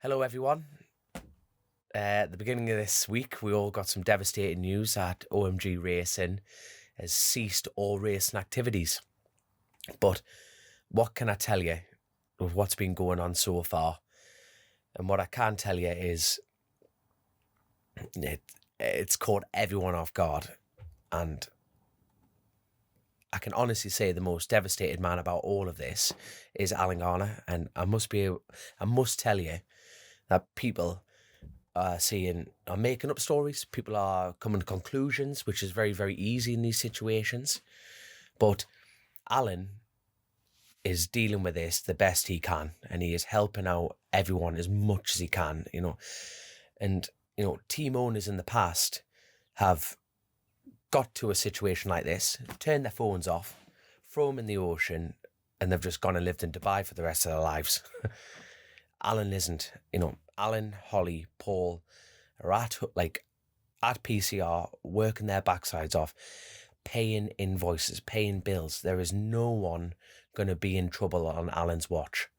Hello, everyone. At the beginning of this week, we all got some devastating news that OMG Racing has ceased all racing activities. But what can I tell you of what's been going on so far? And what I can tell you is it's caught everyone off guard. And I can honestly say the most devastated man about all of this is Alan Garner. And I must tell you that people are making up stories. People are coming to conclusions, which is very, very easy in these situations. But Alan is dealing with this the best he can, and he is helping out everyone as much as he can, And, team owners in the past have got to a situation like this, turned their phones off, throw them in the ocean, and they've just gone and lived in Dubai for the rest of their lives. Alan isn't. Alan, Holly, Paul are at PCR, working their backsides off, paying invoices, paying bills. There is no one going to be in trouble on Alan's watch.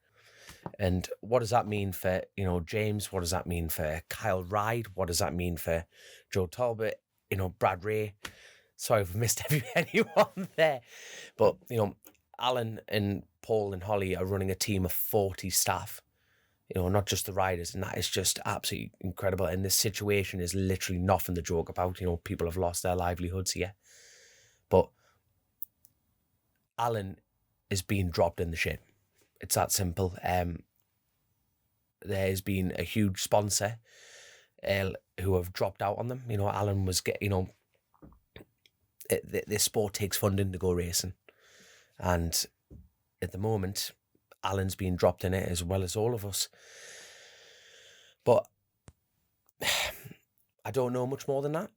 And what does that mean for, James? What does that mean for Kyle Ryde? What does that mean for Joe Talbot? Brad Ray? Sorry if I've missed anyone there. But, Alan and Paul and Holly are running a team of 40 staff. Not just the riders, and that is just absolutely incredible. And this situation is literally nothing to joke about. People have lost their livelihoods here. But Alan is being dropped in the shit. It's that simple. There has been a huge sponsor who have dropped out on them. Alan was this sport takes funding to go racing. And at the moment, Alan's being dropped in it as well as all of us. But I don't know much more than that.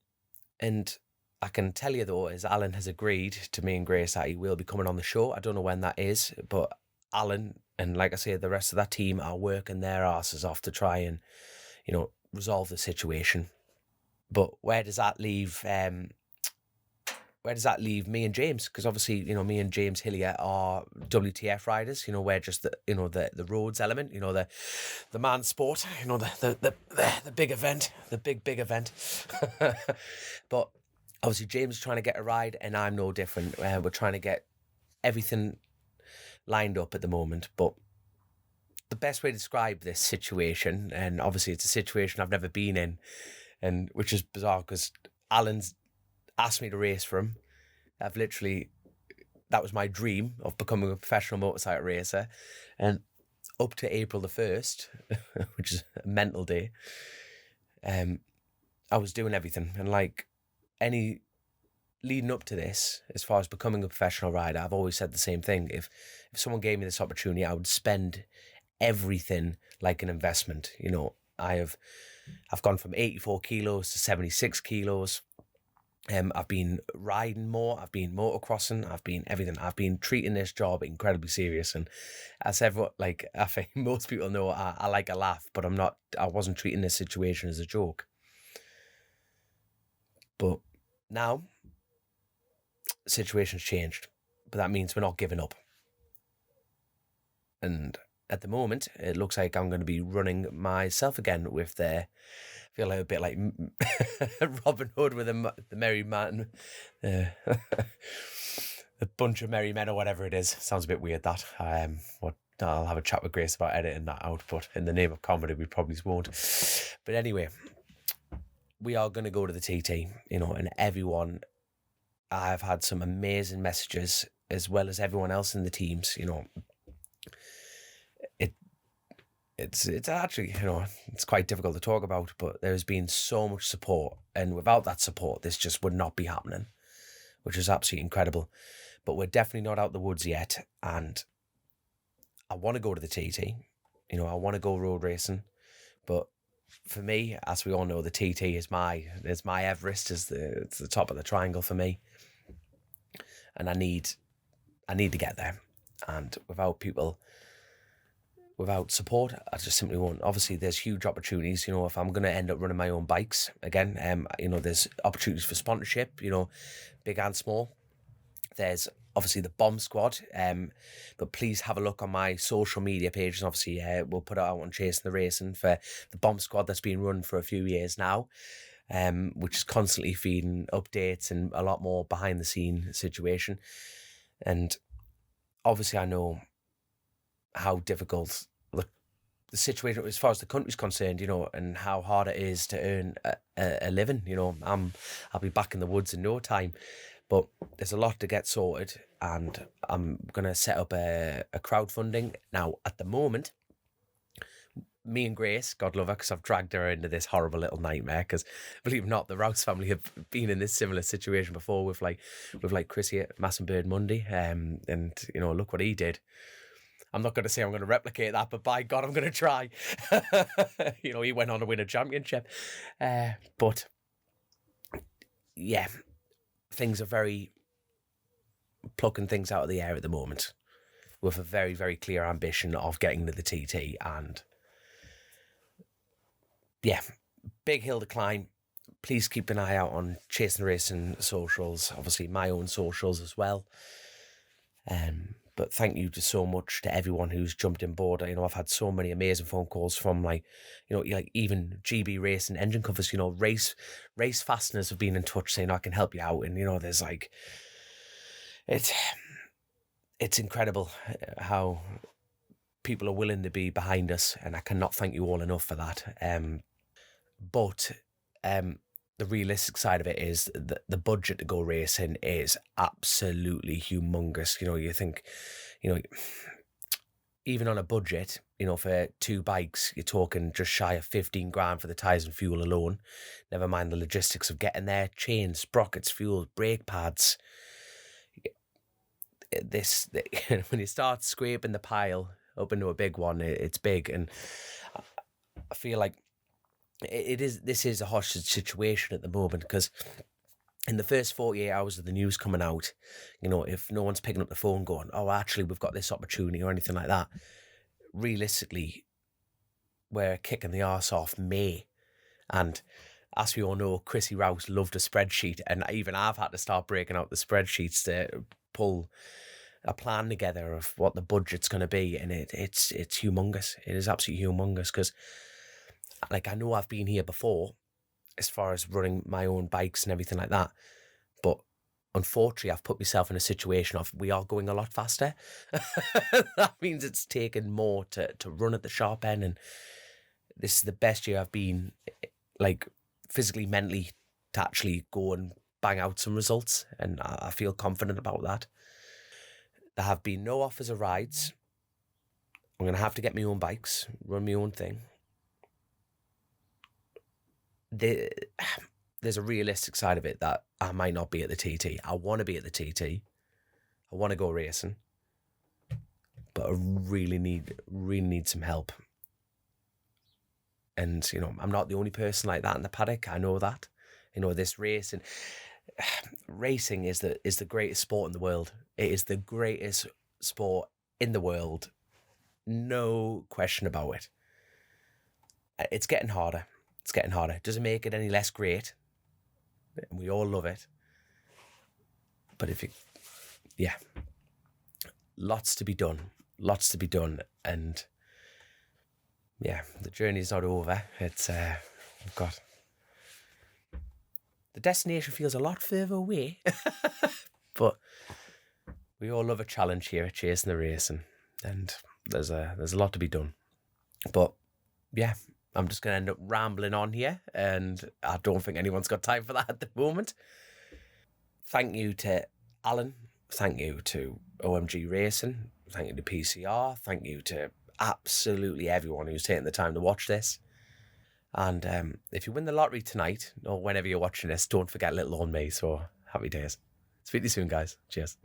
And I can tell you, though, is Alan has agreed to me and Grace that he will be coming on the show. I don't know when that is, but Alan and, like I say, the rest of that team are working their asses off to try and, resolve the situation. But where does that leave me and James? Because obviously, me and James Hillier are WTF riders. We're just the roads element. The man sport. The big event, the big event. But obviously, James is trying to get a ride, and I'm no different. We're trying to get everything lined up at the moment. But the best way to describe this situation, and obviously it's a situation I've never been in, and which is bizarre because Alan's asked me to race for him. That was my dream of becoming a professional motorcycle racer. And up to April the 1st, which is a mental day, I was doing everything. And leading up to this, as far as becoming a professional rider, I've always said the same thing. If someone gave me this opportunity, I would spend everything like an investment. I've gone from 84 kilos to 76 kilos. I've been riding more, I've been motocrossing, I've been everything. I've been treating this job incredibly serious. And as everyone, I think most people know, I like a laugh, but I wasn't treating this situation as a joke. But now, the situation's changed. But that means we're not giving up. And at the moment, it looks like I'm going to be running myself again with I feel like a bit like Robin Hood with the merry man, the bunch of merry men or whatever it is. Sounds a bit weird, that. I'll have a chat with Grace about editing that out, but in the name of comedy, we probably won't. But anyway, we are going to go to the TT, and everyone, I've had some amazing messages, as well as everyone else in the teams, It's actually, it's quite difficult to talk about, but there's been so much support, and without that support, this just would not be happening, which is absolutely incredible. But we're definitely not out the woods yet, and I want to go to the TT. I want to go road racing, but for me, as we all know, the TT is my Everest, it's the top of the triangle for me, and I need to get there, and without support, I just simply won't. Obviously, there's huge opportunities, if I'm going to end up running my own bikes again, there's opportunities for sponsorship, big and small. There's obviously the Bomb Squad. But please have a look on my social media pages. Obviously, we'll put it out on Chasing the Racing for the Bomb Squad that's been run for a few years now, which is constantly feeding updates and a lot more behind the scene situation. And obviously, I know how difficult the situation as far as the country's concerned, you know, and how hard it is to earn a living. You know, I'll be back in the woods in no time, but there's a lot to get sorted, and I'm gonna set up a crowdfunding now. At the moment, me and Grace, God love her, because I've dragged her into this horrible little nightmare. Because believe it or not, the Rouse family have been in this similar situation before with Chrissy at Mass and Bird Monday, and you know, look what he did. I'm not going to say I'm going to replicate that, but by God, I'm going to try. You know, he went on to win a championship. But yeah, things are very plucking things out of the air at the moment, with a very, very clear ambition of getting to the TT. And yeah, big hill to climb. Please keep an eye out on Chasing the Racing socials, obviously my own socials as well. But thank you so much to everyone who's jumped in board. You know, I've had so many amazing phone calls from, like, you know, like even GB Racing engine covers, you know, race fasteners have been in touch saying, I can help you out. And, you know, there's like, it's incredible how people are willing to be behind us. And I cannot thank you all enough for that. But the realistic side of it is that the budget to go racing is absolutely humongous. You know, you think, you know, even on a budget, you know, for 2 bikes, you're talking just shy of 15 grand for the tyres and fuel alone. Never mind the logistics of getting there, chains, sprockets, fuel, brake pads. When you start scraping the pile up into a big one, it's big. And I feel like this is a hostage situation at the moment, because in the first 48 hours of the news coming out, you know, if no one's picking up the phone going, oh, actually, we've got this opportunity or anything like that, realistically, we're kicking the arse off May. And as we all know, Chrissy Rouse loved a spreadsheet, and even I've had to start breaking out the spreadsheets to pull a plan together of what the budget's going to be. And it's humongous. It is absolutely humongous, because like, I know I've been here before as far as running my own bikes and everything like that, but unfortunately I've put myself in a situation of, we are going a lot faster. That means it's taken more to run at the sharp end, and this is the best year I've been, like, physically, mentally, to actually go and bang out some results, and I feel confident about that. There have been no offers of rides. I'm going to have to get my own bikes, run my own thing. There's a realistic side of it that I might not be at the TT. I want to be at the TT. I want to go racing, but I really need some help. And, you know, I'm not the only person like that in the paddock. I know that. You know, this racing is the greatest sport in the world. It is the greatest sport in the world. No question about it. It's getting harder. It's getting harder. It doesn't make it any less great. And we all love it. But lots to be done. Lots to be done. And yeah, the journey's not over. It's, we've got, the destination feels a lot further away. But we all love a challenge here at Chasing the Racing. And there's a lot to be done. But yeah, I'm just going to end up rambling on here, and I don't think anyone's got time for that at the moment. Thank you to Alan. Thank you to OMG Racing. Thank you to PCR. Thank you to absolutely everyone who's taken the time to watch this. And if you win the lottery tonight, or whenever you're watching this, don't forget little on me. So happy days. Speak to you soon, guys. Cheers.